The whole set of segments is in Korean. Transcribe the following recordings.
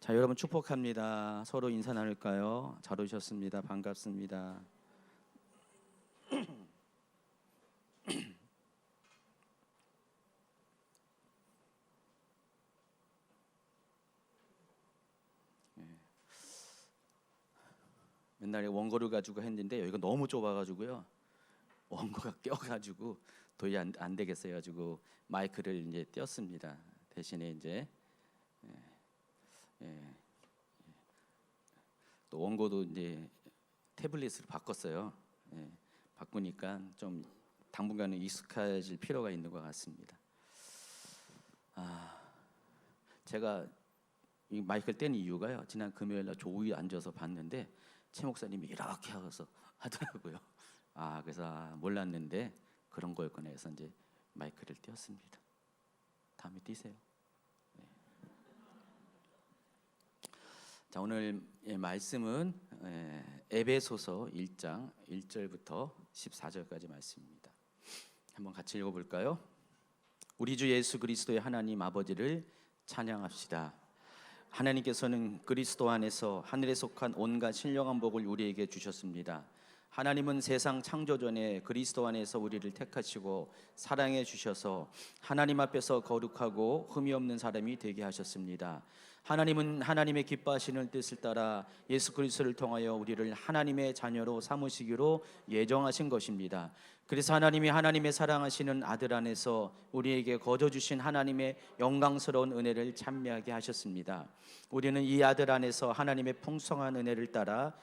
자, 여러분 축복합니다. 서로 인사 나눌까요? 잘 오셨습니다. 반갑습니다. 맨날 원고를 가지고 했는데 여기가 너무 좁아가지고요. 원고가 껴가지고 도저히 안 되겠어요. 가지고 마이크를 이제 띄었습니다. 대신에 이제 예, 또 원고도 이제 태블릿으로 바꿨어요. 바꾸니까 좀 당분간은 익숙해질 필요가 있는 것 같습니다. 제가 이 마이크를 뗀 이유가요. 지난 금요일날 조우에 앉아서 봤는데 최 목사님이 이렇게 하고서 하더라고요. 그래서 몰랐는데 그런 거였구나 해서 이제 마이크를 띄웠습니다. 다음에 띄세요. 자, 오늘 말씀은 에베소서 1장 1절부터 14절까지 말씀입니다. 한번 같이 읽어볼까요? 우리 주 예수 그리스도의 하나님 아버지를 찬양합시다. 하나님께서는 그리스도 안에서 하늘에 속한 온갖 신령한 복을 우리에게 주셨습니다. 하나님은 세상 창조 전에 그리스도 안에서 우리를 택하시고 사랑해 주셔서 하나님 앞에서 거룩하고 흠이 없는 사람이 되게 하셨습니다. 하나님은 하나님의 기뻐하시는 뜻을 따라 예수 그리스도를 통하여 우리를 하나님의 자녀로 삼으시기로 예정하신 것입니다. 그래서 하나님이 하나님의 사랑하시는 아들 안에서 우리에게 거저 주신 하나님의 영광스러운 은혜를 찬미하게 하셨습니다. 우리는 이 아들 안에서 하나님의 풍성한 은혜를 따라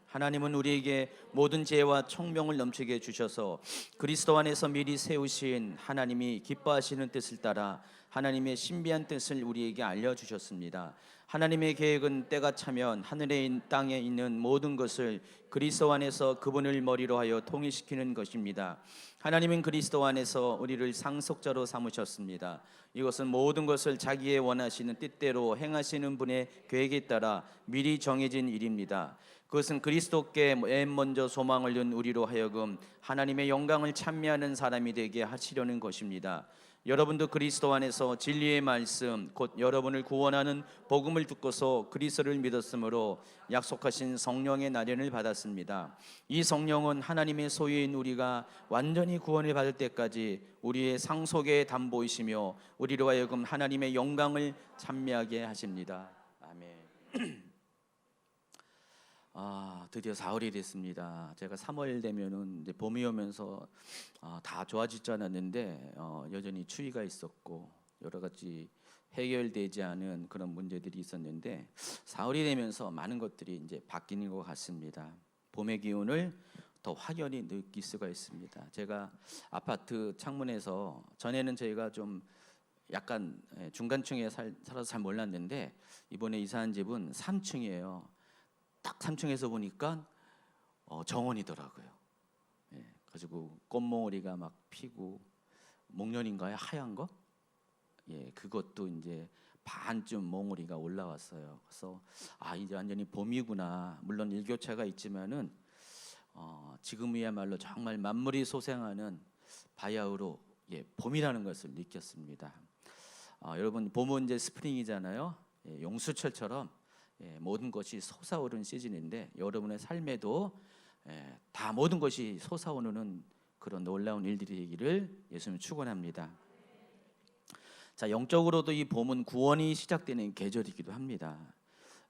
하나님은 우리에게 모든 지혜와 총명을 넘치게 주셔서 그리스도 안에서 미리 세우신 하나님이 기뻐하시는 뜻을 따라 하나님의 신비한 뜻을 우리에게 알려주셨습니다. 하나님의 계획은 때가 차면 하늘에 땅에 있는 모든 것을 그리스도 안에서 그분을 머리로 하여 통일시키는 것입니다. 하나님은 그리스도 안에서 우리를 상속자로 삼으셨습니다. 이것은 모든 것을 자기의 원하시는 뜻대로 행하시는 분의 계획에 따라 미리 정해진 일입니다. 그것은 그리스도께 맨 먼저 소망을 둔 우리로 하여금 하나님의 영광을 찬미하는 사람이 되게 하시려는 것입니다. 여러분도 그리스도 안에서 진리의 말씀 곧 여러분을 구원하는 복음을 듣고서 그리스도를 믿었으므로 약속하신 성령의 나련을 받았습니다. 이 성령은 하나님의 소유인 우리가 완전히 구원을 받을 때까지 우리의 상속의 담보이시며 우리로 하여금 하나님의 영광을 찬미하게 하십니다. 아멘. 드디어 4월이 됐습니다. 제가 3월 되면은 이제 봄이 오면서 다 좋아지지 않았는데 여전히 추위가 있었고 여러 가지 해결되지 않은 그런 문제들이 있었는데 4월이 되면서 많은 것들이 이제 바뀌는 것 같습니다. 봄의 기운을 더 확연히 느낄 수가 있습니다. 제가 아파트 창문에서 전에는 저희가 좀 약간 중간층에 살아서 잘 몰랐는데 이번에 이사한 집은 3층이에요. 딱 3층에서 보니까 정원이더라고요. 가지고 꽃몽오리가 막 피고 목련인가요? 하얀 거? 그것도 이제 반쯤 몽오리가 올라왔어요. 그래서 이제 완전히 봄이구나. 물론 일교차가 있지만은 지금이야말로 정말 만물이 소생하는 바야흐로 봄이라는 것을 느꼈습니다. 여러분 봄은 이제 스프링이잖아요. 용수철처럼 모든 것이 솟아오르는 시즌인데 여러분의 삶에도 다 모든 것이 솟아오르는 그런 놀라운 일들이 되기를 예수님 축원합니다. 자, 영적으로도 이 봄은 구원이 시작되는 계절이기도 합니다.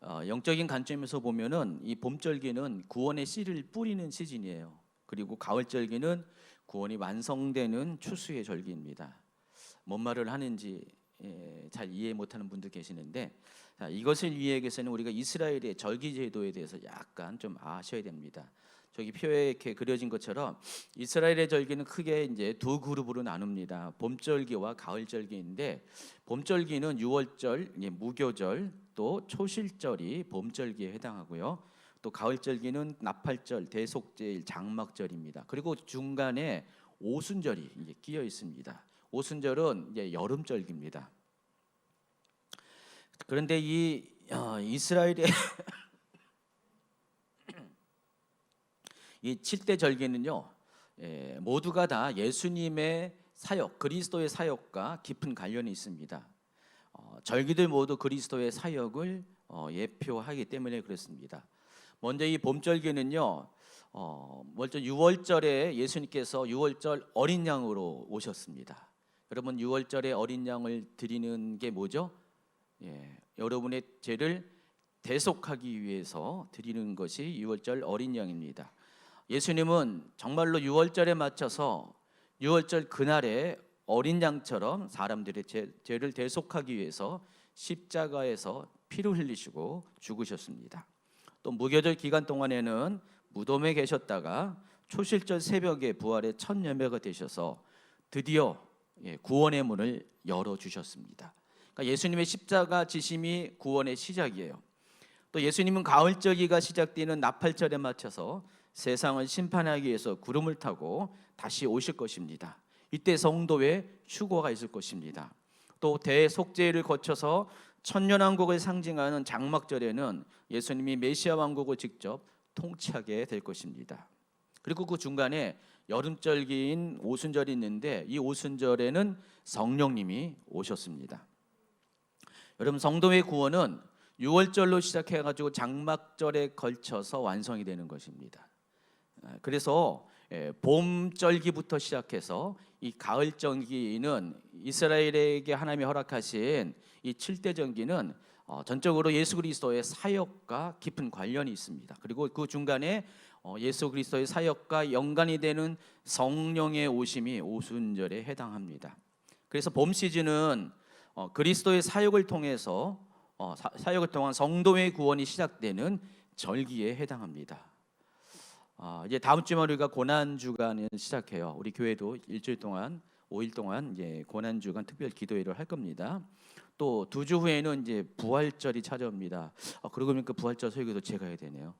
영적인 관점에서 보면은 이 봄절기는 구원의 씨를 뿌리는 시즌이에요. 그리고 가을절기는 구원이 완성되는 추수의 절기입니다. 뭔 말을 하는지 잘 이해 못하는 분들 계시는데 이것을 이해하기위해서는 우리가 이스라엘의 절기 제도에 대해서 약간 좀 아셔야 됩니다. 저기 표에 이렇게 그려진 것처럼 이스라엘의 절기는 크게 이제 두 그룹으로 나눕니다. 봄절기와 가을절기인데 봄절기는 유월절, 무교절, 또 초실절이 봄절기에 해당하고요. 또 가을절기는 나팔절, 대속제일, 장막절입니다. 그리고 중간에 오순절이 끼어 있습니다. 오순절은 이제 여름절기입니다. 그런데 이 이스라엘의 이 7대 절기는요, 모두가 다 예수님의 사역, 그리스도의 사역과 깊은 관련이 있습니다. 절기들 모두 그리스도의 사역을 예표하기 때문에 그렇습니다. 먼저 이 봄절기는요, 먼저 6월절에 예수님께서 6월절 어린 양으로 오셨습니다. 여러분, 6월절에 어린 양을 드리는 게 뭐죠? 여러분의 죄를 대속하기 위해서 드리는 것이 6월절 어린 양입니다. 예수님은 정말로 6월절에 맞춰서 6월절 그날에 어린 양처럼 사람들의 죄를 대속하기 위해서 십자가에서 피를 흘리시고 죽으셨습니다. 또 무교절 기간 동안에는 무덤에 계셨다가 초실절 새벽에 부활의 첫 열매가 되셔서 드디어 구원의 문을 열어주셨습니다. 그러니까 예수님의 십자가 지심이 구원의 시작이에요. 또 예수님은 가을절기가 시작되는 나팔절에 맞춰서 세상을 심판하기 위해서 구름을 타고 다시 오실 것입니다. 이때 성도의 휴거가 있을 것입니다. 또 대속죄를 거쳐서 천년왕국을 상징하는 장막절에는 예수님이 메시아 왕국을 직접 통치하게 될 것입니다. 그리고 그 중간에 여름절기인 오순절이 있는데 이 오순절에는 성령님이 오셨습니다. 여러분, 성도의 구원은 6월절로 시작해가지고 장막절에 걸쳐서 완성이 되는 것입니다. 그래서 봄절기부터 시작해서 이 가을절기는 이스라엘에게 하나님이 허락하신 이 7대 절기는 전적으로 예수 그리스도의 사역과 깊은 관련이 있습니다. 그리고 그 중간에 예수 그리스도의 사역과 연관이 되는 성령의 오심이 오순절에 해당합니다. 그래서 봄 시즌은 그리스도의 사역을 통해서 사역을 통한 성도의 구원이 시작되는 절기에 해당합니다. 이제 다음 주면 우리가 고난 주간을 시작해요. 우리 교회도 일주일 동안 5일 동안 이제 고난 주간 특별 기도회를 할 겁니다. 또 2주 후에는 이제 부활절이 찾아옵니다. 그러고 보니까 부활절 설교도 제가 해야 되네요.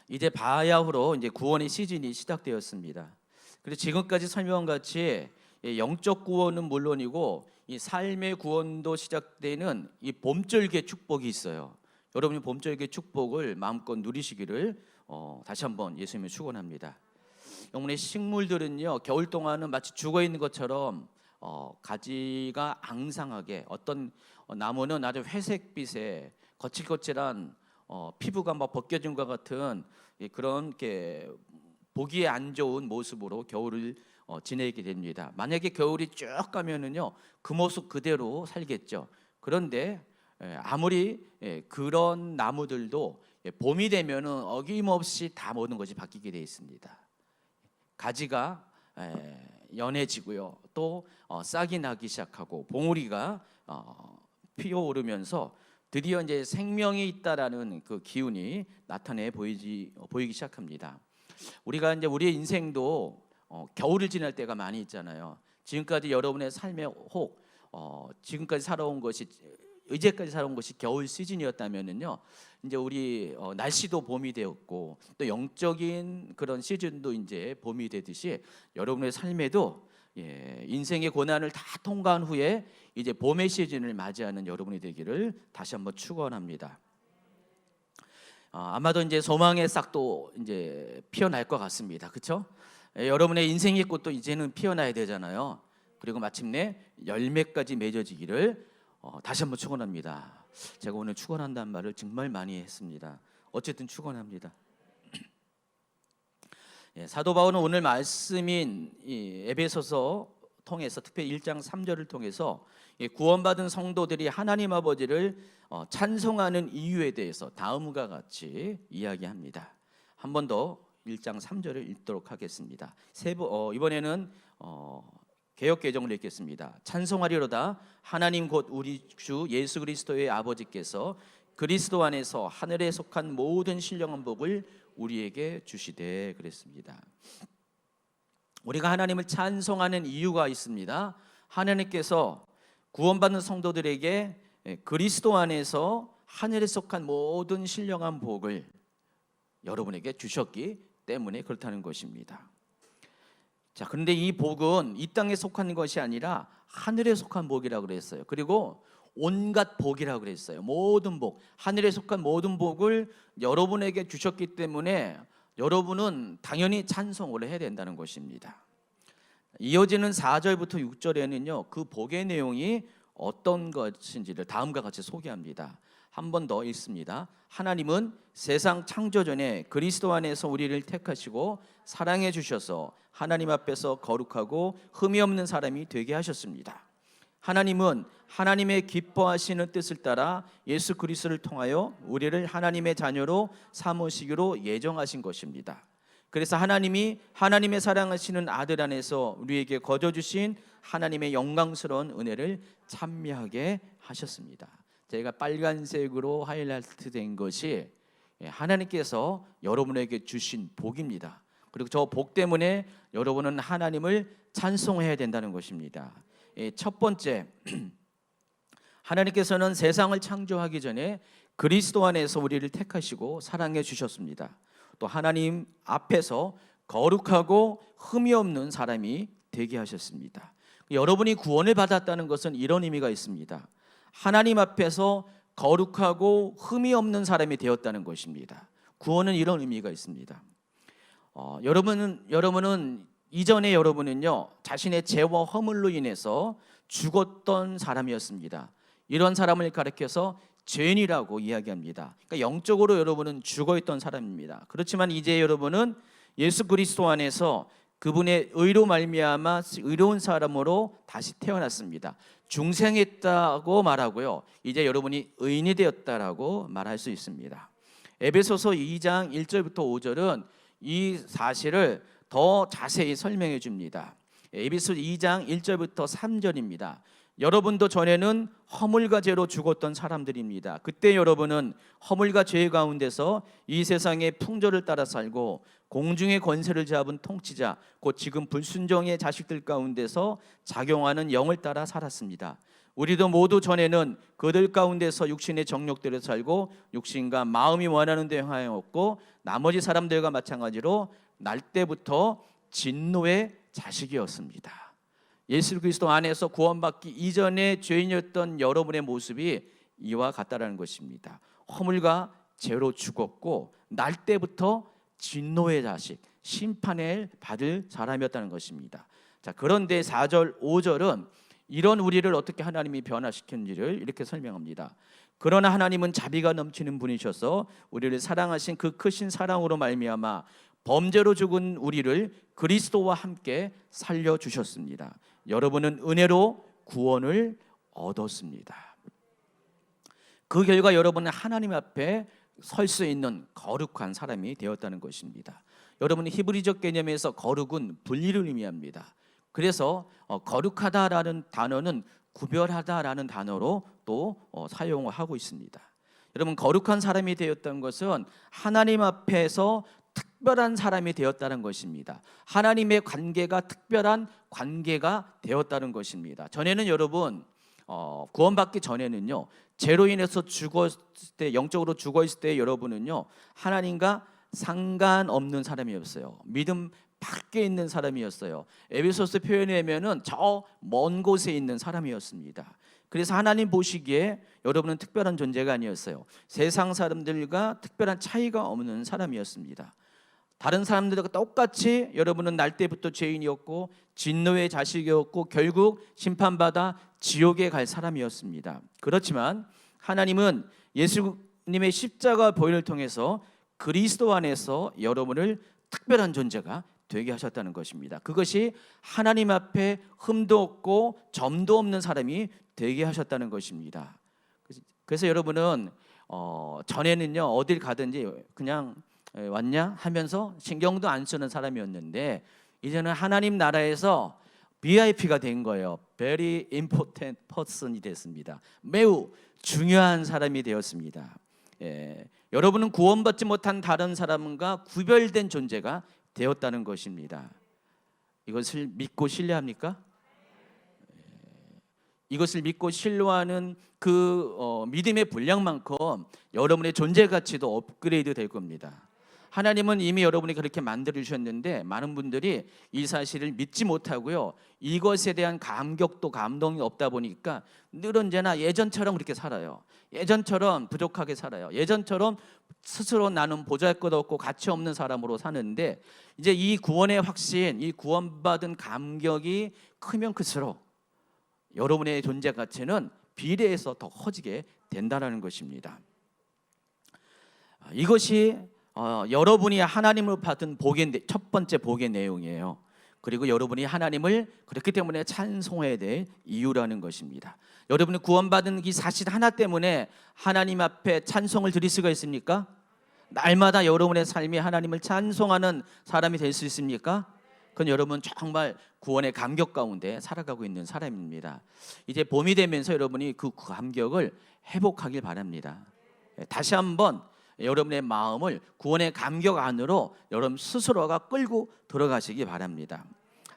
이제 바야흐로 이제 구원의 시즌이 시작되었습니다. 그래서 지금까지 설명한 같이 영적 구원은 물론이고 이 삶의 구원도 시작되는 이 봄절기의 축복이 있어요. 여러분이 봄절기의 축복을 마음껏 누리시기를 다시 한번 예수님을 축원합니다. 영혼의 식물들은요, 겨울 동안은 마치 죽어 있는 것처럼 가지가 앙상하게, 어떤 나무는 아주 회색빛에 거칠거칠한 피부가 막 벗겨진 것 같은 그런 게 보기에 안 좋은 모습으로 겨울을 지내게 됩니다. 만약에 겨울이 쭉 가면은요, 그 모습 그대로 살겠죠. 그런데 아무리 그런 나무들도 봄이 되면은 어김없이 다 모든 것이 바뀌게 되어 있습니다. 가지가 연해지고요, 또 싹이 나기 시작하고 봉우리가 피어오르면서 드디어 이제 생명이 있다라는 그 기운이 나타내 보이기 시작합니다. 우리가 이제 우리의 인생도 겨울을 지날 때가 많이 있잖아요. 지금까지 여러분의 삶에 혹 지금까지 살아온 것이 이제까지 살아온 것이 겨울 시즌이었다면은요, 이제 우리 날씨도 봄이 되었고 또 영적인 그런 시즌도 이제 봄이 되듯이 여러분의 삶에도 인생의 고난을 다 통과한 후에 이제 봄의 시즌을 맞이하는 여러분이 되기를 다시 한번 축원합니다. 아마도 이제 소망의 싹도 이제 피어날 것 같습니다. 그렇죠? 여러분의 인생의 꽃도 이제는 피어나야 되잖아요. 그리고 마침내 열매까지 맺어지기를 다시 한번 축원합니다. 제가 오늘 축원한다는 말을 정말 많이 했습니다. 어쨌든 축원합니다. 사도 바울은 오늘 말씀인 에베소서 통해서 특별히 1장 3절을 통해서 구원받은 성도들이 하나님 아버지를 찬송하는 이유에 대해서 다음과 같이 이야기합니다. 한 번 더 1장 3절을 읽도록 하겠습니다. 이번에는 개역개정을 읽겠습니다. 찬송하리로다 하나님 곧 우리 주 예수 그리스도의 아버지께서 그리스도 안에서 하늘에 속한 모든 신령한 복을 우리에게 주시되 그랬습니다. 우리가 하나님을 찬송하는 이유가 있습니다. 하나님께서 구원받는 성도들에게 그리스도 안에서 하늘에 속한 모든 신령한 복을 여러분에게 주셨기 때문에 그렇다는 것입니다. 자, 그런데 이 복은 이 땅에 속한 것이 아니라 하늘에 속한 복이라고 그랬어요. 그리고 온갖 복이라고 그랬어요. 모든 복, 하늘에 속한 모든 복을 여러분에게 주셨기 때문에 여러분은 당연히 찬송을 해야 된다는 것입니다. 이어지는 4절부터 6절에는요, 그 복의 내용이 어떤 것인지를 다음과 같이 소개합니다. 한 번 더 읽습니다. 하나님은 세상 창조 전에 그리스도 안에서 우리를 택하시고 사랑해 주셔서 하나님 앞에서 거룩하고 흠이 없는 사람이 되게 하셨습니다. 하나님은 하나님의 기뻐하시는 뜻을 따라 예수 그리스도를 통하여 우리를 하나님의 자녀로 삼으시기로 예정하신 것입니다. 그래서 하나님이 하나님의 사랑하시는 아들 안에서 우리에게 거저 주신 하나님의 영광스러운 은혜를 찬미하게 하셨습니다. 제가 빨간색으로 하이라이트 된 것이 하나님께서 여러분에게 주신 복입니다. 그리고 저 복 때문에 여러분은 하나님을 찬송해야 된다는 것입니다. 첫 번째, 하나님께서는 세상을 창조하기 전에 그리스도 안에서 우리를 택하시고 사랑해 주셨습니다. 또 하나님 앞에서 거룩하고 흠이 없는 사람이 되게 하셨습니다. 여러분이 구원을 받았다는 것은 이런 의미가 있습니다. 하나님 앞에서 거룩하고 흠이 없는 사람이 되었다는 것입니다. 구원은 이런 의미가 있습니다. 여러분은 이전에 여러분은요, 자신의 죄와 허물로 인해서 죽었던 사람이었습니다. 이런 사람을 가리켜서 죄인이라고 이야기합니다. 그러니까 영적으로 여러분은 죽어있던 사람입니다. 그렇지만 이제 여러분은 예수 그리스도 안에서 그분의 의로 말미암아 의로운 사람으로 다시 태어났습니다. 중생했다고 말하고요, 이제 여러분이 의인이 되었다라고 말할 수 있습니다. 에베소서 2장 1절부터 5절은 이 사실을 더 자세히 설명해 줍니다. 에베소 2장 1절부터 3절입니다. 여러분도 전에는 허물과 죄로 죽었던 사람들입니다. 그때 여러분은 허물과 죄 가운데서 이 세상의 풍조를 따라 살고 공중의 권세를 잡은 통치자, 곧 지금 불순종의 자식들 가운데서 작용하는 영을 따라 살았습니다. 우리도 모두 전에는 그들 가운데서 육신의 정욕대로 살고 육신과 마음이 원하는 데 행하였고 나머지 사람들과 마찬가지로 날 때부터 진노의 자식이었습니다. 예수 그리스도 안에서 구원받기 이전에 죄인이었던 여러분의 모습이 이와 같다라는 것입니다. 허물과 죄로 죽었고 날 때부터 진노의 자식, 심판을 받을 사람이었다는 것입니다. 자, 그런데 4절, 5절은 이런 우리를 어떻게 하나님이 변화시켰는지를 이렇게 설명합니다. 그러나 하나님은 자비가 넘치는 분이셔서 우리를 사랑하신 그 크신 사랑으로 말미암아 범죄로 죽은 우리를 그리스도와 함께 살려주셨습니다. 여러분은 은혜로 구원을 얻었습니다. 그 결과 여러분은 하나님 앞에 설 수 있는 거룩한 사람이 되었다는 것입니다. 여러분, 히브리적 개념에서 거룩은 분리를 의미합니다. 그래서 거룩하다라는 단어는 구별하다라는 단어로 또 사용을 하고 있습니다. 여러분, 거룩한 사람이 되었다는 것은 하나님 앞에서 특별한 사람이 되었다는 것입니다. 하나님의 관계가 특별한 관계가 되었다는 것입니다. 전에는 여러분, 구원받기 전에는요, 죄로 인해서 죽었을 때, 영적으로 죽어있을 때 여러분은요, 하나님과 상관없는 사람이었어요. 믿음 밖에 있는 사람이었어요. 에베소서 표현에 하면은 저 먼 곳에 있는 사람이었습니다. 그래서 하나님 보시기에 여러분은 특별한 존재가 아니었어요. 세상 사람들과 특별한 차이가 없는 사람이었습니다. 다른 사람들과 똑같이 여러분은 날 때부터 죄인이었고 진노의 자식이었고 결국 심판받아 지옥에 갈 사람이었습니다. 그렇지만 하나님은 예수님의 십자가 보혈을 통해서 그리스도 안에서 여러분을 특별한 존재가 되게 하셨다는 것입니다. 그것이 하나님 앞에 흠도 없고 점도 없는 사람이 되게 하셨다는 것입니다. 그래서 여러분은 전에는요, 어딜 가든지 그냥 왔냐 하면서 신경도 안 쓰는 사람이었는데 이제는 하나님 나라에서 VIP가 된 거예요. Very important person이 됐습니다. 매우 중요한 사람이 되었습니다. 여러분은 구원받지 못한 다른 사람과 구별된 존재가 되었다는 것입니다. 이것을 믿고 신뢰합니까? 이것을 믿고 신뢰하는 그 믿음의 분량만큼 여러분의 존재 가치도 업그레이드 될 겁니다. 하나님은 이미 여러분이 그렇게 만들어 주셨는데 많은 분들이 이 사실을 믿지 못하고요, 이것에 대한 감격도 감동이 없다 보니까 늘 언제나 예전처럼 그렇게 살아요. 예전처럼 부족하게 살아요. 예전처럼 스스로 나는 보잘것없고 가치 없는 사람으로 사는데, 이제 이 구원의 확신, 이 구원받은 감격이 크면 클수록 여러분의 존재 가치는 비례해서 더 커지게 된다는 것입니다. 이것이 여러분이 하나님을 받은 복의 첫 번째 복의 내용이에요. 그리고 여러분이 하나님을 그렇기 때문에 찬송해야 될 이유라는 것입니다. 여러분이 구원받은 이 사실 하나 때문에 하나님 앞에 찬송을 드릴 수가 있습니까? 날마다 여러분의 삶이 하나님을 찬송하는 사람이 될 수 있습니까? 그건 여러분 정말 구원의 감격 가운데 살아가고 있는 사람입니다. 이제 봄이 되면서 여러분이 그 감격을 회복하길 바랍니다. 다시 한번 여러분의 마음을 구원의 감격 안으로 여러분 스스로가 끌고 들어가시기 바랍니다.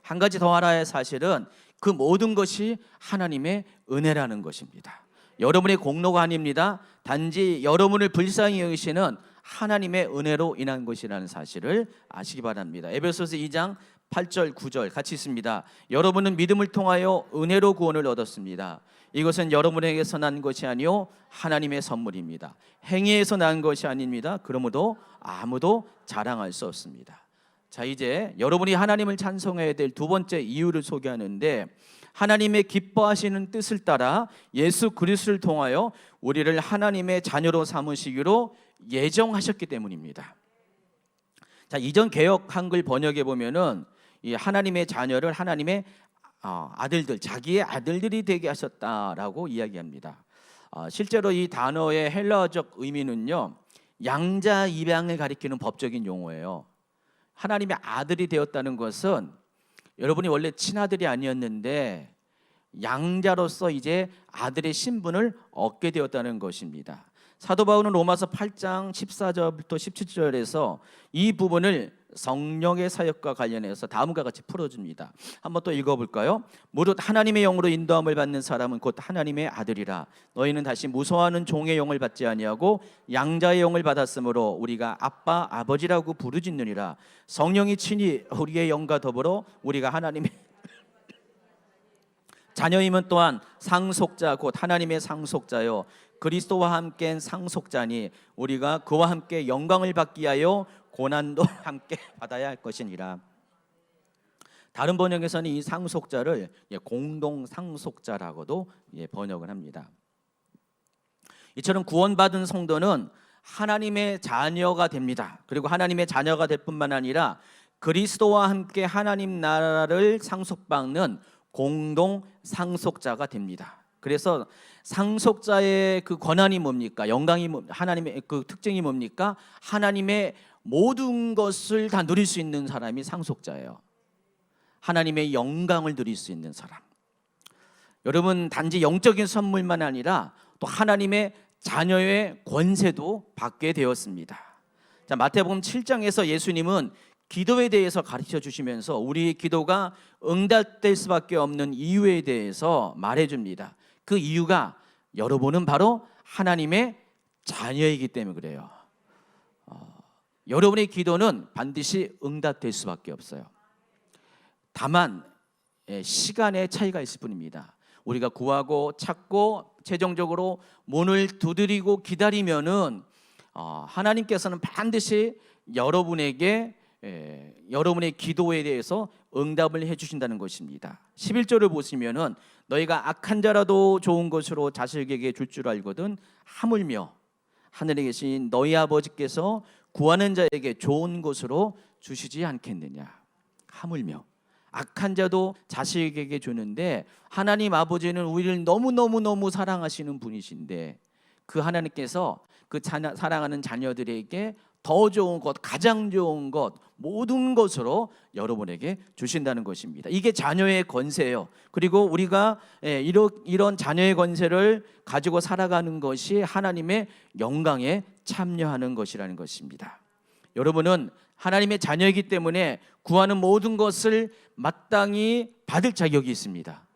한 가지 더 알아야 사실은 그 모든 것이 하나님의 은혜라는 것입니다. 여러분의 공로가 아닙니다. 단지 여러분을 불쌍히 여기시는 하나님의 은혜로 인한 것이라는 사실을 아시기 바랍니다. 에베소서 2장 8절 9절 같이 있습니다. 여러분은 믿음을 통하여 은혜로 구원을 얻었습니다. 이것은 여러분에게서 난 것이 아니요 하나님의 선물입니다. 행위에서 난 것이 아닙니다. 그러므로 아무도 자랑할 수 없습니다. 자, 이제 여러분이 하나님을 찬송해야 될 두 번째 이유를 소개하는데, 하나님의 기뻐하시는 뜻을 따라 예수 그리스도를 통하여 우리를 하나님의 자녀로 삼으시기로 예정하셨기 때문입니다. 자, 이전 개역 한글 번역에 보면은 이 하나님의 자녀를 하나님의 아들들, 자기의 아들들이 되게 하셨다라고 이야기합니다. 실제로 이 단어의 헬라어적 의미는요, 양자 입양을 가리키는 법적인 용어예요. 하나님의 아들이 되었다는 것은 여러분이 원래 친아들이 아니었는데 양자로서 이제 아들의 신분을 얻게 되었다는 것입니다. 사도 바울은 로마서 8장 14절부터 17절에서 이 부분을 성령의 사역과 관련해서 다음과 같이 풀어줍니다. 한번 또 읽어볼까요? 무릇 하나님의 영으로 인도함을 받는 사람은 곧 하나님의 아들이라. 너희는 다시 무서워하는 종의 영을 받지 아니하고 양자의 영을 받았으므로 우리가 아빠 아버지라고 부르짖느니라. 성령이 친히 우리의 영과 더불어 우리가 하나님의 자녀임은 또한 상속자 곧 하나님의 상속자요 그리스도와 함께 상속자니 우리가 그와 함께 영광을 받기 위하여 고난도 함께 받아야 할 것이니라. 다른 번역에서는 이 상속자를 공동 상속자라고도 번역을 합니다. 이처럼 구원받은 성도는 하나님의 자녀가 됩니다. 그리고 하나님의 자녀가 될 뿐만 아니라 그리스도와 함께 하나님 나라를 상속받는 공동 상속자가 됩니다. 그래서 상속자의 그 권한이 뭡니까? 영광이 하나님의 그 특징이 뭡니까? 하나님의 모든 것을 다 누릴 수 있는 사람이 상속자예요. 하나님의 영광을 누릴 수 있는 사람. 여러분, 단지 영적인 선물만 아니라 또 하나님의 자녀의 권세도 받게 되었습니다. 자, 마태복음 7장에서 예수님은 기도에 대해서 가르쳐 주시면서 우리 기도가 응답될 수밖에 없는 이유에 대해서 말해 줍니다. 그 이유가 여러분은 바로 하나님의 자녀이기 때문에 그래요. 여러분의 기도는 반드시 응답될 수밖에 없어요. 다만 시간의 차이가 있을 뿐입니다. 우리가 구하고 찾고 최종적으로 문을 두드리고 기다리면은 하나님께서는 반드시 여러분에게 여러분의 기도에 대해서 응답을 해주신다는 것입니다. 11절을 보시면은 너희가 악한 자라도 좋은 것으로 자식에게 줄 줄 알거든 하물며 하늘에 계신 너희 아버지께서 구하는 자에게 좋은 것으로 주시지 않겠느냐. 하물며 악한 자도 자식에게 주는데 하나님 아버지는 우리를 너무 사랑하시는 분이신데 그 하나님께서 그 사랑하는 자녀들에게 더 좋은 것, 가장 좋은 것, 모든 것으로 여러분에게 주신다는 것입니다. 이게 자녀의 권세예요. 그리고 우리가 이런 자녀의 권세를 가지고 살아가는 것이 하나님의 영광에 참여하는 것이라는 것입니다. 여러분은 하나님의 자녀이기 때문에 구하는 모든 것을 마땅히 받을 자격이 있습니다.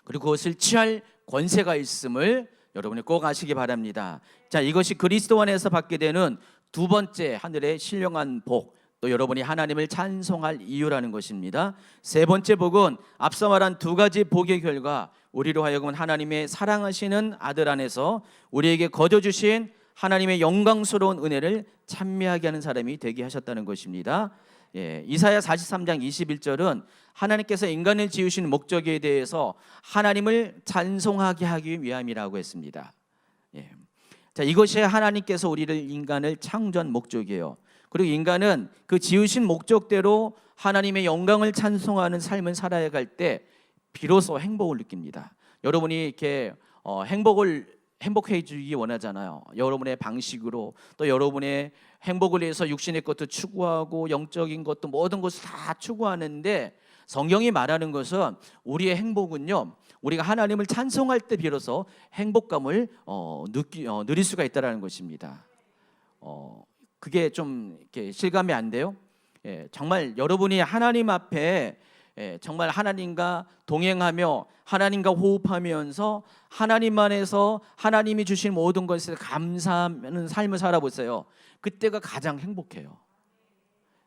그리고 그것을 취할 권세가 있음을 여러분이 꼭 아시기 바랍니다. 자, 이것이 그리스도 안에서 받게 되는 두 번째 하늘의 신령한 복, 또 여러분이 하나님을 찬송할 이유라는 것입니다. 세 번째 복은 앞서 말한 두 가지 복의 결과 우리로 하여금 하나님의 사랑하시는 아들 안에서 우리에게 거저 주신 하나님의 영광스러운 은혜를 찬미하게 하는 사람이 되게 하셨다는 것입니다. 이사야 43장 21절은 하나님께서 인간을 지으신 목적에 대해서 하나님을 찬송하게 하기 위함이라고 했습니다. 자, 이것이 하나님께서 인간을 창조한 목적이에요. 그리고 인간은 그 지으신 목적대로 하나님의 영광을 찬송하는 삶을 살아야 할 때 비로소 행복을 느낍니다. 여러분이 이렇게 행복해 주기 원하잖아요. 여러분의 방식으로, 또 여러분의 행복을 위해서 육신의 것도 추구하고 영적인 것도 모든 것을 다 추구하는데, 성경이 말하는 것은 우리의 행복은요, 우리가 하나님을 찬송할 때 비로소 행복감을 누릴 수가 있다는 것입니다. 그게 좀 이렇게 실감이 안 돼요? 정말 여러분이 하나님 앞에 정말 하나님과 동행하며 하나님과 호흡하면서 하나님 안에서 하나님이 주신 모든 것에 감사하는 삶을 살아보세요. 그때가 가장 행복해요.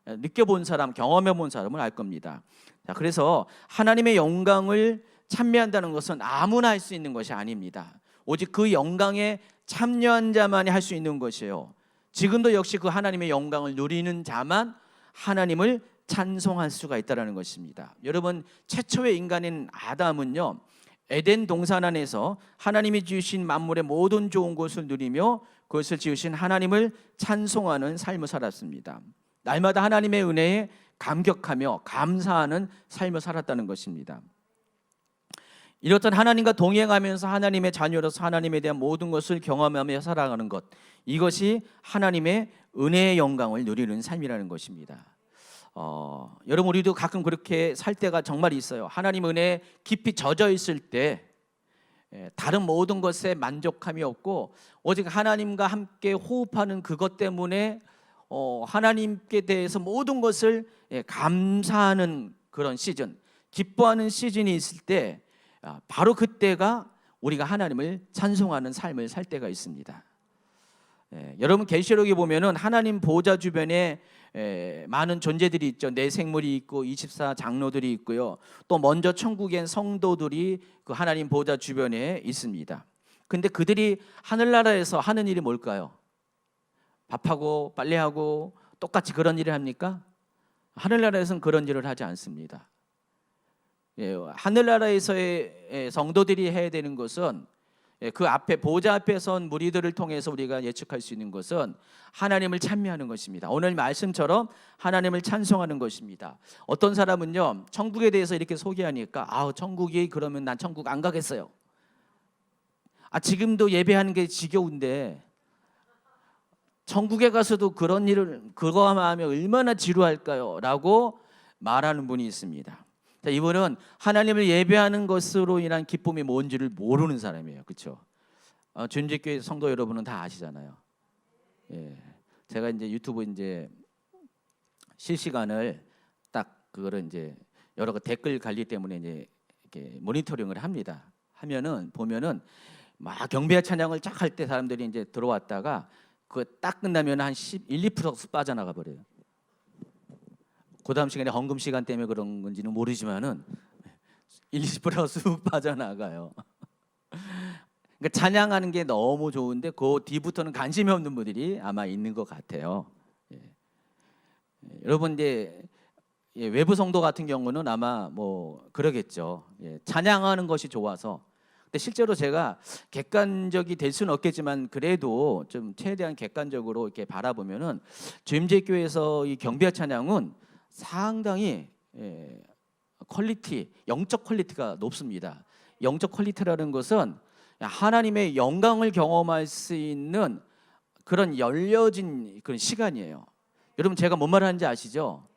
느껴본 사람, 경험해본 사람은 알 겁니다. 자, 그래서 하나님의 영광을 찬미한다는 것은 아무나 할 수 있는 것이 아닙니다. 오직 그 영광에 참여한 자만이 할 수 있는 것이에요. 지금도 역시 그 하나님의 영광을 누리는 자만 하나님을 찬송할 수가 있다는 것입니다. 여러분, 최초의 인간인 아담은요, 에덴 동산 안에서 하나님이 지으신 만물의 모든 좋은 것을 누리며 그것을 지으신 하나님을 찬송하는 삶을 살았습니다. 날마다 하나님의 은혜에 감격하며 감사하는 삶을 살았다는 것입니다. 이렇듯 하나님과 동행하면서 하나님의 자녀로서 하나님에 대한 모든 것을 경험하며 살아가는 것, 이것이 하나님의 은혜의 영광을 누리는 삶이라는 것입니다. 여러분, 우리도 가끔 그렇게 살 때가 정말 있어요. 하나님 은혜에 깊이 젖어 있을 때 다른 모든 것에 만족함이 없고 오직 하나님과 함께 호흡하는 그것 때문에 하나님께 대해서 모든 것을 감사하는 그런 시즌, 기뻐하는 시즌이 있을 때 바로 그때가 우리가 하나님을 찬송하는 삶을 살 때가 있습니다. 여러분, 계시록에 보면은 하나님 보좌 주변에 많은 존재들이 있죠. 내 생물이 있고 24 장로들이 있고요. 또 먼저 천국엔 성도들이 그 하나님 보좌 주변에 있습니다. 근데 그들이 하늘나라에서 하는 일이 뭘까요? 밥하고 빨래하고 똑같이 그런 일을 합니까? 하늘나라에서는 그런 일을 하지 않습니다. 하늘나라에서의 성도들이 해야 되는 것은 그 앞에 보좌 앞에 선 무리들을 통해서 우리가 예측할 수 있는 것은 하나님을 찬미하는 것입니다. 오늘 말씀처럼 하나님을 찬송하는 것입니다. 어떤 사람은요, 천국에 대해서 이렇게 소개하니까 천국이, 그러면 난 천국 안 가겠어요. 지금도 예배하는 게 지겨운데 천국에 가서도 그런 일을 그거 하면 얼마나 지루할까요? 라고 말하는 분이 있습니다. 자, 이분은 하나님을 예배하는 것으로 인한 기쁨이 뭔지를 모르는 사람이에요. 그렇죠? 주님제교회 성도 여러분은 다 아시잖아요. 제가 이제 유튜브 이제 실시간을 딱 그거를 이제 여러 댓글 관리 때문에 이제 이렇게 모니터링을 합니다. 하면은 보면은 막 경배 찬양을 쫙 할 때 사람들이 이제 들어왔다가 그 딱 끝나면 한 1, 2% 빠져나가 버려요. 그 다음 시간에 헌금 시간 때문에 그런 건지는 모르지만은 1, 20%가 쑥 빠져나가요. 그러니까 찬양하는 게 너무 좋은데 그 뒤부터는 관심이 없는 분들이 아마 있는 것 같아요. 여러분, 이제 외부 성도 같은 경우는 아마 뭐 그러겠죠. 찬양하는 것이 좋아서. 근데 실제로 제가 객관적이 될 수는 없겠지만 그래도 좀 최대한 객관적으로 이렇게 바라보면은 주임제교회에서 이 경배 찬양은 상당히 퀄리티, 영적 퀄리티가 높습니다. 영적 퀄리티라는 것은 하나님의 영광을 경험할 수 있는 그런 열려진 그런 시간이에요. 여러분, 제가 뭔 말하는지 아시죠?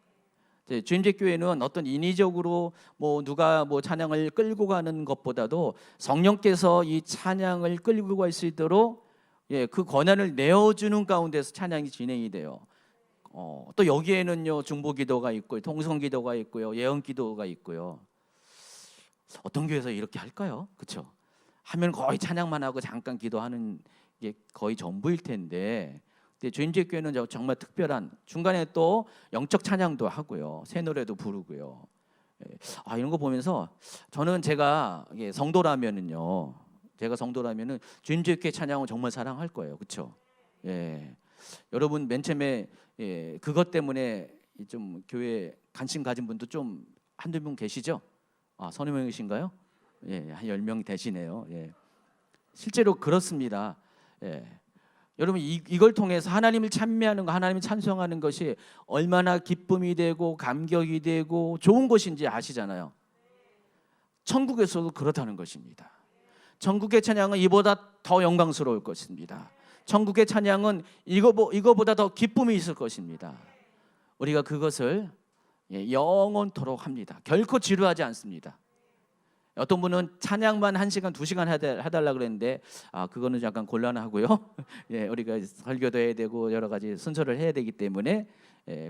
주임제교회는 어떤 인위적으로 뭐 누가 뭐 찬양을 끌고 가는 것보다도 성령께서 이 찬양을 끌고 갈 수 있도록 그 권한을 내어주는 가운데서 찬양이 진행이 돼요. 또 여기에는요, 중보기도가 있고 통성기도가 있고요, 예언기도가 있고요. 어떤 교회에서 이렇게 할까요? 그렇죠? 하면 거의 찬양만 하고 잠깐 기도하는 게 거의 전부일 텐데, 주임제교회는 정말 특별한, 중간에 또 영적 찬양도 하고요, 새 노래도 부르고요. 이런 거 보면서 저는 제가 성도라면은 주임제교회 찬양을 정말 사랑할 거예요. 그렇죠? 예. 여러분 맨 처음에 그것 때문에 좀 교회 관심 가진 분도 좀 한두 분 계시죠? 서너 명이신가요? 예, 한 10명 되시네요. 예. 실제로 그렇습니다. 예. 여러분 이걸 통해서 하나님을 찬미하는 거, 하나님을 찬송하는 것이 얼마나 기쁨이 되고 감격이 되고 좋은 것인지 아시잖아요. 천국에서도 그렇다는 것입니다. 천국의 찬양은 이보다 더 영광스러울 것입니다. 천국의 찬양은 이거보다 더 기쁨이 있을 것입니다. 우리가 그것을 영원토록 합니다. 결코 지루하지 않습니다. 어떤 분은 찬양만 1시간, 2시간 해달라 그랬는데 그거는 약간 곤란하고요. 예, 우리가 설교도 해야 되고 여러 가지 순서를 해야 되기 때문에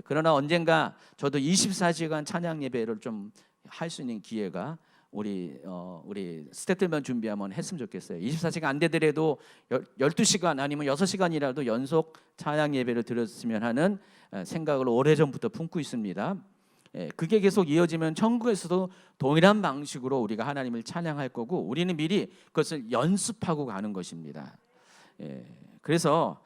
그러나 언젠가 저도 24시간 찬양 예배를 좀 할 수 있는 기회가 우리 스태프들만 준비하면 했으면 좋겠어요. 24시간 안 되더라도 12시간 아니면 6시간이라도 연속 찬양 예배를 드렸으면 하는 생각을 오래전부터 품고 있습니다. 그게 계속 이어지면 천국에서도 동일한 방식으로 우리가 하나님을 찬양할 거고 우리는 미리 그것을 연습하고 가는 것입니다. 그래서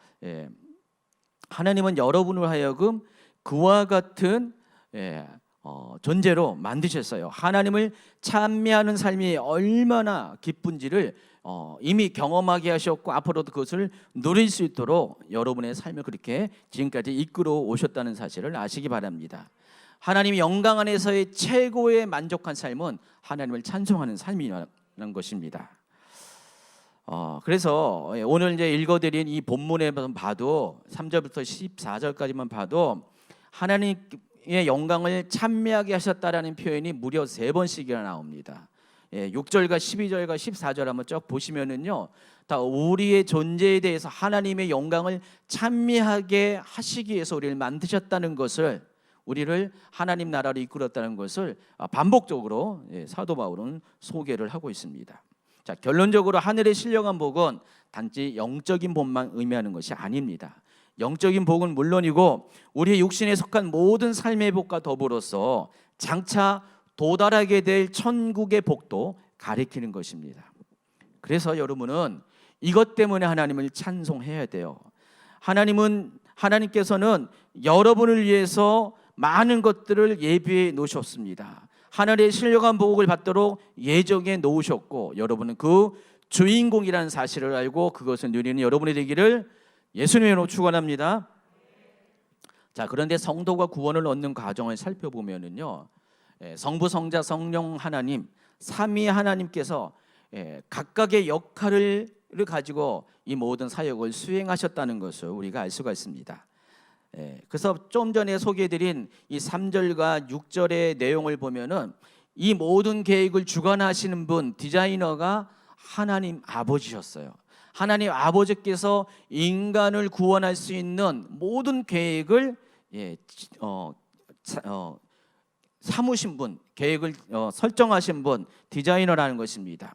하나님은 여러분을 하여금 그와 같은 존재로 만드셨어요. 하나님을 찬미하는 삶이 얼마나 기쁜지를 이미 경험하게 하셨고 앞으로도 그것을 누릴 수 있도록 여러분의 삶을 그렇게 지금까지 이끌어 오셨다는 사실을 아시기 바랍니다. 하나님이 영광 안에서의 최고의 만족한 삶은 하나님을 찬송하는 삶이라는 것입니다. 그래서 오늘 이제 읽어드린 이 본문에 봐도 3절부터 14절까지만 봐도 하나님의 영광을 찬미하게 하셨다라는 표현이 무려 3번씩이나 나옵니다. 6절과 12절과 14절 한번 쭉 보시면은요, 다 우리의 존재에 대해서 하나님의 영광을 찬미하게 하시기 위해서 우리를 만드셨다는 것을, 우리를 하나님 나라로 이끌었다는 것을 반복적으로 사도 바울은 소개를 하고 있습니다. 자, 결론적으로 하늘의 신령한 복은 단지 영적인 복만 의미하는 것이 아닙니다. 영적인 복은 물론이고 우리의 육신에 속한 모든 삶의 복과 더불어서 장차 도달하게 될 천국의 복도 가리키는 것입니다. 그래서 여러분은 이것 때문에 하나님을 찬송해야 돼요. 하나님께서는 여러분을 위해서 많은 것들을 예비해 놓으셨습니다. 하늘의 신령한 복을 받도록 예정해 놓으셨고 여러분은 그 주인공이라는 사실을 알고 그것을 누리는 여러분이 되기를 예수님으로 축원합니다. 자, 그런데 성도가 구원을 얻는 과정을 살펴보면은요, 성부, 성자, 성령 하나님 삼위 하나님께서 각각의 역할을 가지고 이 모든 사역을 수행하셨다는 것을 우리가 알 수가 있습니다. 그래서 좀 전에 소개해드린 이 3절과 6절의 내용을 보면은 이 모든 계획을 주관하시는 분, 디자이너가 하나님 아버지셨어요. 하나님 아버지께서 인간을 구원할 수 있는 모든 계획을 삼으신 분, 계획을 설정하신 분, 디자이너라는 것입니다.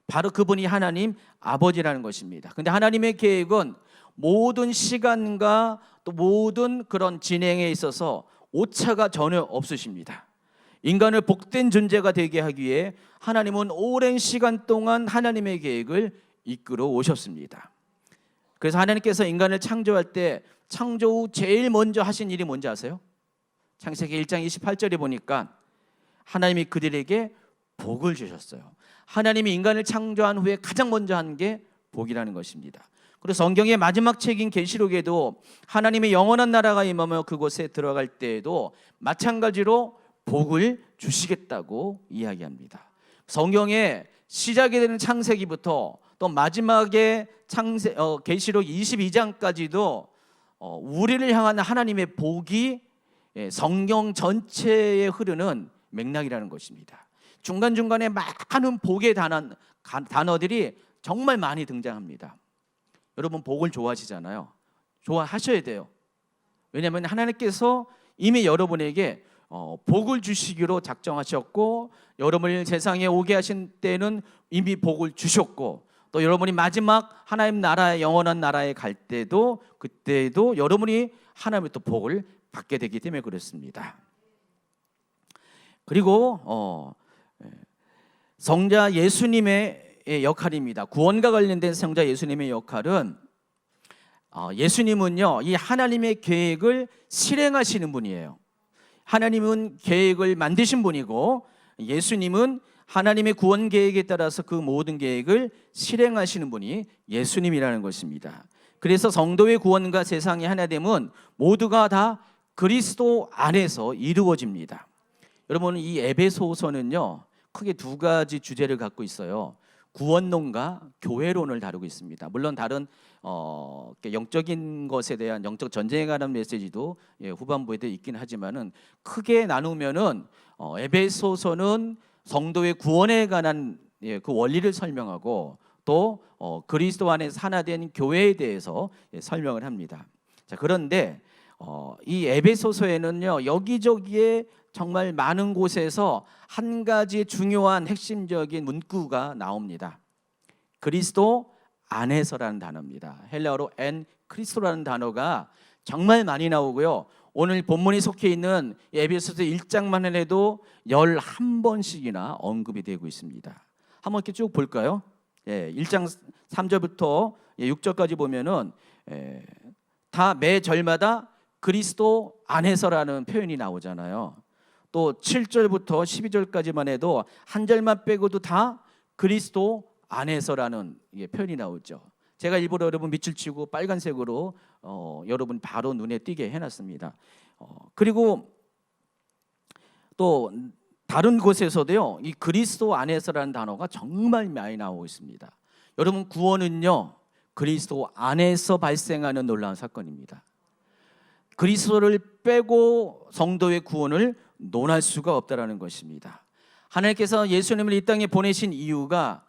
바로 그분이 하나님 아버지라는 것입니다. 근데 하나님의 계획은 모든 시간과 또 모든 그런 진행에 있어서 오차가 전혀 없으십니다. 인간을 복된 존재가 되게 하기 위해 하나님은 오랜 시간 동안 하나님의 계획을 이끌어 오셨습니다. 그래서 하나님께서 인간을 창조할 때 창조 후 제일 먼저 하신 일이 뭔지 아세요? 창세기 1장 28절에 보니까 하나님이 그들에게 복을 주셨어요. 하나님이 인간을 창조한 후에 가장 먼저 한 게 복이라는 것입니다. 그리고 성경의 마지막 책인 계시록에도 하나님의 영원한 나라가 임하며 그곳에 들어갈 때에도 마찬가지로 복을 주시겠다고 이야기합니다. 성경의 시작이 되는 창세기부터 또 마지막에 계시록 22장까지도 우리를 향한 하나님의 복이 성경 전체에 흐르는 맥락이라는 것입니다. 중간중간에 많은 복의 단어들이 정말 많이 등장합니다. 여러분 복을 좋아하시잖아요. 좋아하셔야 돼요. 왜냐하면 하나님께서 이미 여러분에게 복을 주시기로 작정하셨고 여러분을 세상에 오게 하신 때는 이미 복을 주셨고 또 여러분이 마지막 하나님 나라의 영원한 나라에 갈 때도 그때도 여러분이 하나님의 또 복을 받게 되기 때문에 그렇습니다. 그리고 성자 예수님의 역할입니다. 구원과 관련된 성자 예수님의 역할은 예수님은요, 이 하나님의 계획을 실행하시는 분이에요. 하나님은 계획을 만드신 분이고 예수님은 하나님의 구원 계획에 따라서 그 모든 계획을 실행하시는 분이 예수님이라는 것입니다. 그래서 성도의 구원과 세상의 하나됨은 모두가 다 그리스도 안에서 이루어집니다. 여러분, 이 에베소서는요 크게 두 가지 주제를 갖고 있어요. 구원론과 교회론을 다루고 있습니다. 물론 다른 영적인 것에 대한 영적 전쟁에 관한 메시지도 후반부에도 있긴 하지만은 크게 나누면은 에베소서는 성도의 구원에 관한 그 원리를 설명하고 또 그리스도 안에서 하나 된 교회에 대해서 설명을 합니다. 자, 그런데 이 에베소서에는요 여기저기에 정말 많은 곳에서 한 가지 중요한 핵심적인 문구가 나옵니다. 그리스도 안에서라는 단어입니다. 헬라어로 엔 크리스토라는 단어가 정말 많이 나오고요. 오늘 본문이 속해 있는 에베소서 1장만 해도 11번씩이나 언급이 되고 있습니다. 한번 이렇게 쭉 볼까요? 1장 3절부터 6절까지 보면은 다 매 절마다 그리스도 안에서라는 표현이 나오잖아요. 또 7절부터 12절까지만 해도 한 절만 빼고도 다 그리스도 안에서라는 표현이 나오죠. 제가 일부러 여러분 밑줄 치고 빨간색으로 여러분 바로 눈에 띄게 해놨습니다. 그리고 또 다른 곳에서도요 이 그리스도 안에서라는 단어가 정말 많이 나오고 있습니다. 여러분, 구원은요 그리스도 안에서 발생하는 놀라운 사건입니다. 그리스도를 빼고 성도의 구원을 논할 수가 없다라는 것입니다. 하나님께서 예수님을 이 땅에 보내신 이유가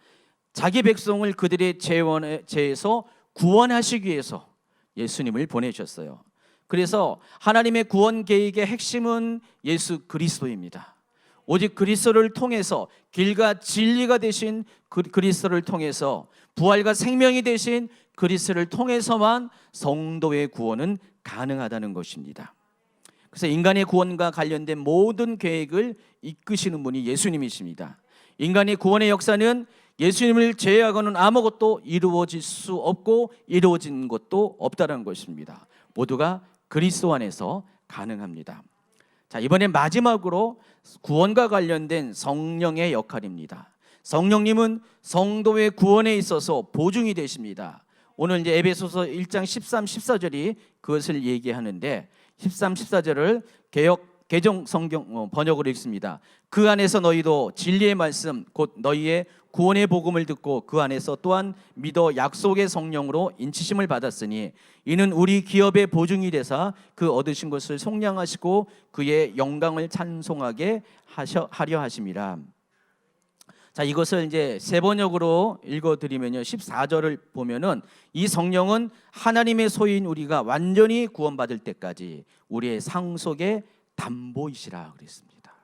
자기 백성을 그들의 죄에서 구원하시기 위해서 예수님을 보내셨어요. 그래서 하나님의 구원 계획의 핵심은 예수 그리스도입니다. 오직 그리스도를 통해서 길과 진리가 되신 그리스도를 통해서 부활과 생명이 되신 그리스도를 통해서만 성도의 구원은 가능하다는 것입니다. 그래서 인간의 구원과 관련된 모든 계획을 이끄시는 분이 예수님이십니다. 인간의 구원의 역사는 예수님을 제외하고는 아무것도 이루어질 수 없고 이루어진 것도 없다는 것입니다. 모두가 그리스도 안에서 가능합니다. 자, 이번엔 마지막으로 구원과 관련된 성령의 역할입니다. 성령님은 성도의 구원에 있어서 보증이 되십니다. 오늘 이제 에베소서 1장 13, 14절이 그것을 얘기하는데 13, 14절을 개정 성경 번역으로 읽습니다. 그 안에서 너희도 진리의 말씀 곧 너희의 구원의 복음을 듣고 그 안에서 또한 믿어 약속의 성령으로 인치심을 받았으니 이는 우리 기업의 보증이 되사 그 얻으신 것을 속량하시고 그의 영광을 찬송하게 하려 하심이라. 자, 이것을 이제 세 번역으로 읽어드리면요 14절을 보면은 이 성령은 하나님의 소유인 우리가 완전히 구원받을 때까지 우리의 상속의 담보이시라 그랬습니다.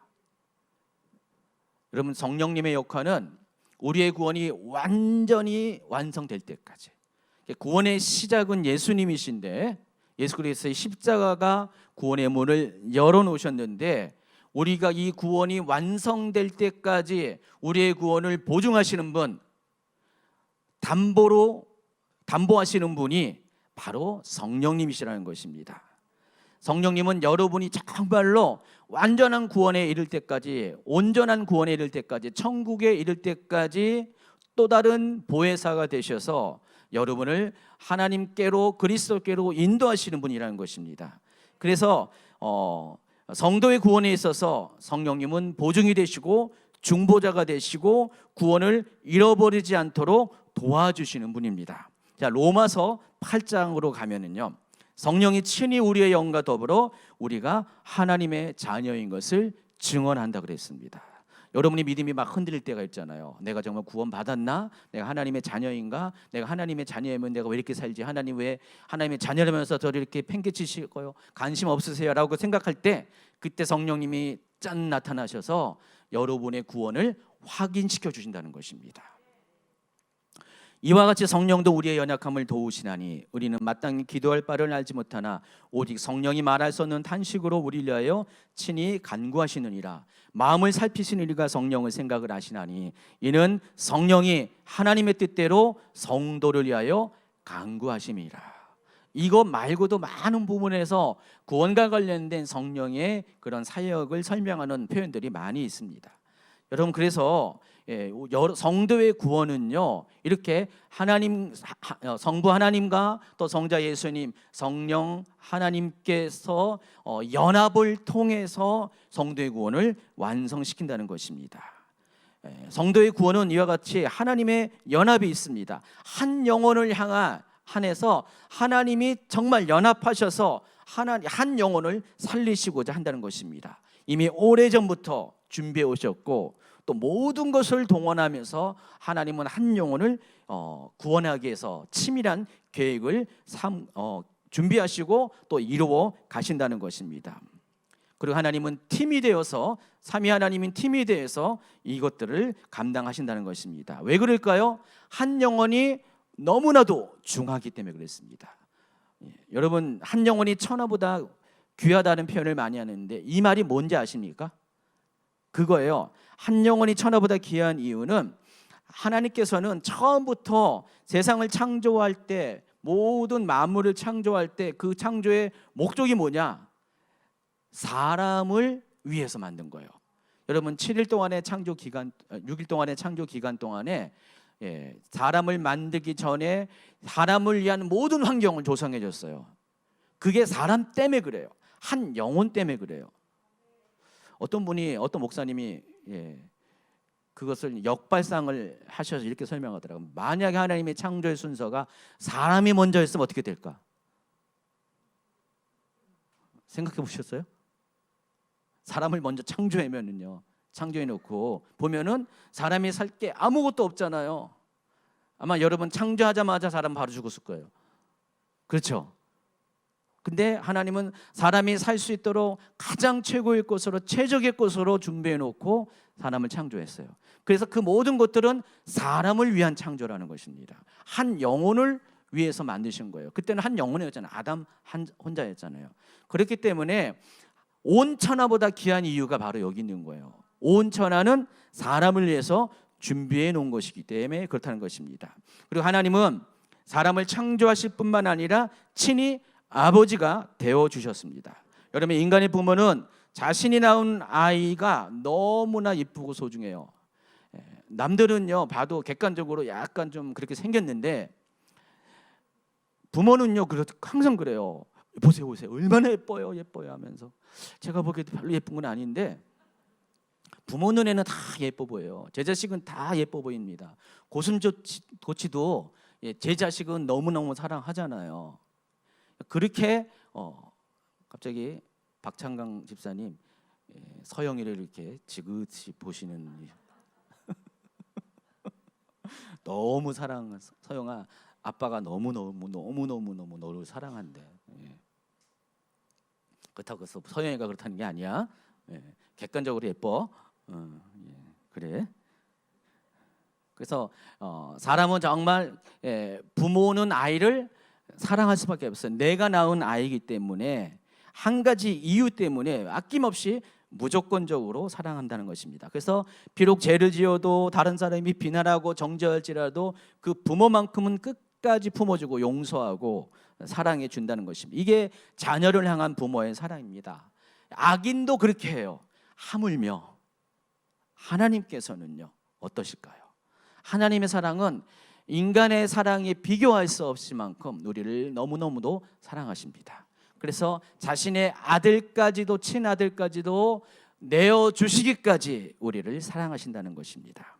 여러분, 성령님의 역할은 우리의 구원이 완전히 완성될 때까지. 구원의 시작은 예수님이신데 예수 그리스도의 십자가가 구원의 문을 열어놓으셨는데 우리가 이 구원이 완성될 때까지 우리의 구원을 보증하시는 분, 담보하시는 분이 바로 성령님이시라는 것입니다. 성령님은 여러분이 정말로 완전한 구원에 이를 때까지, 온전한 구원에 이를 때까지, 천국에 이를 때까지 또 다른 보혜사가 되셔서 여러분을 하나님께로 그리스도께로 인도하시는 분이라는 것입니다. 그래서 성도의 구원에 있어서 성령님은 보증이 되시고 중보자가 되시고 구원을 잃어버리지 않도록 도와주시는 분입니다. 자, 로마서 8장으로 가면은요 성령이 친히 우리의 영과 더불어 우리가 하나님의 자녀인 것을 증언한다 그랬습니다. 여러분이 믿음이 막 흔들릴 때가 있잖아요. 내가 정말 구원 받았나? 내가 하나님의 자녀인가? 내가 하나님의 자녀이면 내가 왜 이렇게 살지? 하나님 왜 하나님의 자녀라면서 저를 이렇게 팽개치시고요? 관심 없으세요? 라고 생각할 때 그때 성령님이 짠 나타나셔서 여러분의 구원을 확인시켜 주신다는 것입니다. 이와 같이 성령도 우리의 연약함을 도우시나니 우리는 마땅히 기도할 바를 알지 못하나 오직 성령이 말할 수 없는 탄식으로 우리를 위하여 친히 간구하시느니라. 마음을 살피시는 이가 성령의 생각을 아시나니 이는 성령이 하나님의 뜻대로 성도를 위하여 간구하심이라. 이것 말고도 많은 부분에서 구원과 관련된 성령의 그런 사역을 설명하는 표현들이 많이 있습니다. 여러분, 그래서 성도의 구원은요, 이렇게 하나님, 성부 하나님과 또 성자 예수님, 성령 하나님께서 연합을 통해서 성도의 구원을 완성시킨다는 것입니다. 성도의 구원은 이와 같이 하나님의 연합이 있습니다. 한 영혼을 한해서 하나님이 정말 연합하셔서 한 영혼을 살리시고자 한다는 것입니다. 이미 오래전부터 준비해 오셨고, 또 모든 것을 동원하면서 하나님은 한 영혼을 구원하기 위해서 치밀한 계획을 준비하시고 또 이루어 가신다는 것입니다. 그리고 하나님은 팀이 되어서, 삼위 하나님은 팀이 되어서 이것들을 감당하신다는 것입니다. 왜 그럴까요? 한 영혼이 너무나도 중하기 때문에 그렇습니다. 여러분, 한 영혼이 천하보다 귀하다는 표현을 많이 하는데 이 말이 뭔지 아십니까? 그거예요. 한 영혼이 천하보다 귀한 이유는 하나님께서는 처음부터 세상을 창조할 때, 모든 만물을 창조할 때 그 창조의 목적이 뭐냐? 사람을 위해서 만든 거예요. 여러분, 7일 동안의 창조 기간, 6일 동안의 창조 기간 동안에 사람을 만들기 전에 사람을 위한 모든 환경을 조성해 줬어요. 그게 사람 때문에 그래요. 한 영혼 때문에 그래요. 어떤 목사님이 그것을 역발상을 하셔서 이렇게 설명하더라고요. 만약에 하나님의 창조의 순서가 사람이 먼저 했으면 어떻게 될까? 생각해 보셨어요? 사람을 먼저 창조해 놓고 보면은 사람이 살 게 아무것도 없잖아요. 아마 여러분 창조하자마자 사람 바로 죽었을 거예요. 그렇죠? 근데 하나님은 사람이 살 수 있도록 가장 최고의 것으로, 최적의 것으로 준비해 놓고 사람을 창조했어요. 그래서 그 모든 것들은 사람을 위한 창조라는 것입니다. 한 영혼을 위해서 만드신 거예요. 그때는 한 영혼이었잖아요. 아담 혼자였잖아요. 그렇기 때문에 온 천하보다 귀한 이유가 바로 여기 있는 거예요. 온 천하는 사람을 위해서 준비해 놓은 것이기 때문에 그렇다는 것입니다. 그리고 하나님은 사람을 창조하실 뿐만 아니라 친히 아버지가 되어 주셨습니다. 여러분, 인간의 부모는 자신이 낳은 아이가 너무나 이쁘고 소중해요. 남들은요 봐도 객관적으로 약간 좀 그렇게 생겼는데 부모는요 항상 그래요. 보세요 얼마나 예뻐요 하면서, 제가 보기에도 별로 예쁜 건 아닌데 부모 눈에는 다 예뻐 보여요. 제 자식은 다 예뻐 보입니다. 고슴도치도 제 자식은 너무너무 사랑하잖아요. 그렇게 갑자기 박창강 집사님 서영이를 이렇게 지그시 보시는 너무 사랑한 서영아, 아빠가 너무너무 너를 사랑한대. 그렇다고 해서 서영이가 그렇다는 게 아니야. 객관적으로 예뻐. 그래. 그래서 사람은 정말 부모는 아이를 사랑할 수밖에 없어요. 내가 낳은 아이이기 때문에 한 가지 이유 때문에 아낌없이 무조건적으로 사랑한다는 것입니다. 그래서 비록 죄를 지어도 다른 사람이 비난하고 정죄할지라도 그 부모만큼은 끝까지 품어주고 용서하고 사랑해 준다는 것입니다. 이게 자녀를 향한 부모의 사랑입니다. 악인도 그렇게 해요. 하물며 하나님께서는요 어떠실까요? 하나님의 사랑은 인간의 사랑에 비교할 수 없을 만큼 우리를 너무너무도 사랑하십니다. 그래서 자신의 아들까지도, 친아들까지도 내어주시기까지 우리를 사랑하신다는 것입니다.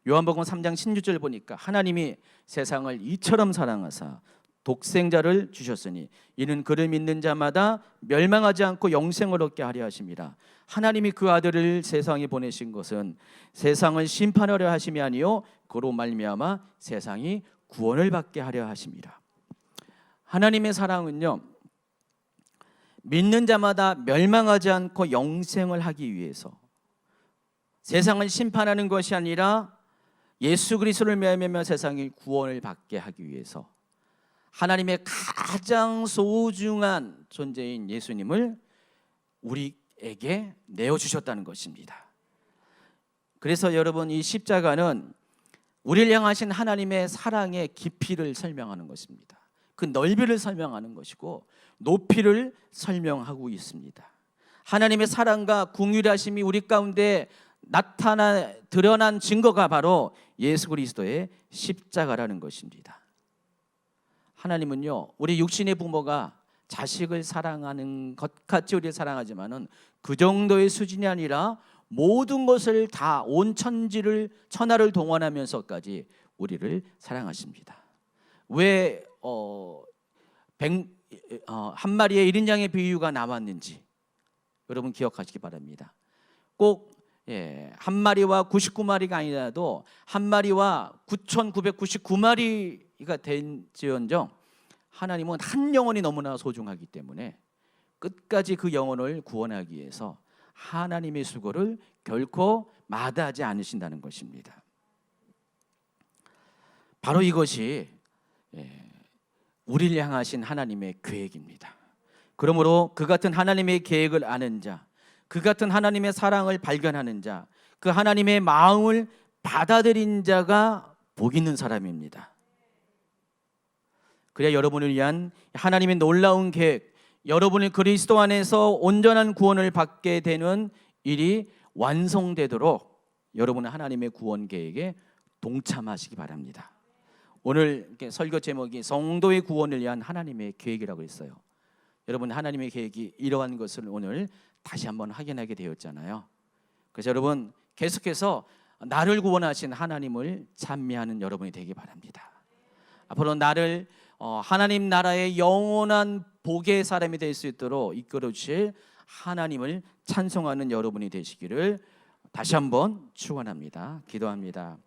요한복음 3장 16절 보니까 하나님이 세상을 이처럼 사랑하사 독생자를 주셨으니 이는 그를 믿는 자마다 멸망하지 않고 영생을 얻게 하려 하심이라. 하나님이 그 아들을 세상에 보내신 것은 세상을 심판하려 하심이 아니요 그로 말미암아 세상이 구원을 받게 하려 하심이라. 하나님의 사랑은요 믿는 자마다 멸망하지 않고 영생을 하기 위해서, 세상을 심판하는 것이 아니라 예수 그리스도를 매매며 세상이 구원을 받게 하기 위해서 하나님의 가장 소중한 존재인 예수님을 우리에게 내어주셨다는 것입니다. 그래서 여러분, 이 십자가는 우리를 향하신 하나님의 사랑의 깊이를 설명하는 것입니다. 그 넓이를 설명하는 것이고 높이를 설명하고 있습니다. 하나님의 사랑과 긍휼하심이 우리 가운데 드러난 증거가 바로 예수 그리스도의 십자가라는 것입니다. 하나님은요, 우리 육신의 부모가 자식을 사랑하는 것 같이 우리를 사랑하지만은 그 정도의 수준이 아니라 모든 것을 다 온 천하를 동원하면서까지 우리를 사랑하십니다. 왜 한 마리의 1인 양의 비유가 나왔는지 여러분 기억하시기 바랍니다. 꼭 한 마리와 99마리가 아니라도 한 마리와 9,999마리가 된지언정 하나님은 한 영혼이 너무나 소중하기 때문에 끝까지 그 영혼을 구원하기 위해서 하나님의 수고를 결코 마다하지 않으신다는 것입니다. 바로 이것이 우리를 향하신 하나님의 계획입니다. 그러므로 그 같은 하나님의 계획을 아는 자, 그 같은 하나님의 사랑을 발견하는 자, 그 하나님의 마음을 받아들인 자가 복 있는 사람입니다. 그래야 여러분을 위한 하나님의 놀라운 계획, 여러분이 그리스도 안에서 온전한 구원을 받게 되는 일이 완성되도록 여러분은 하나님의 구원 계획에 동참하시기 바랍니다. 오늘 설교 제목이 성도의 구원을 위한 하나님의 계획이라고 했어요. 여러분, 하나님의 계획이 이러한 것을 오늘 다시 한번 확인하게 되었잖아요. 그래서 여러분 계속해서 나를 구원하신 하나님을 찬미하는 여러분이 되기 바랍니다. 앞으로 나를 하나님 나라의 영원한 복의 사람이 될 수 있도록 이끌어 주실 하나님을 찬송하는 여러분이 되시기를 다시 한번 축원합니다. 기도합니다.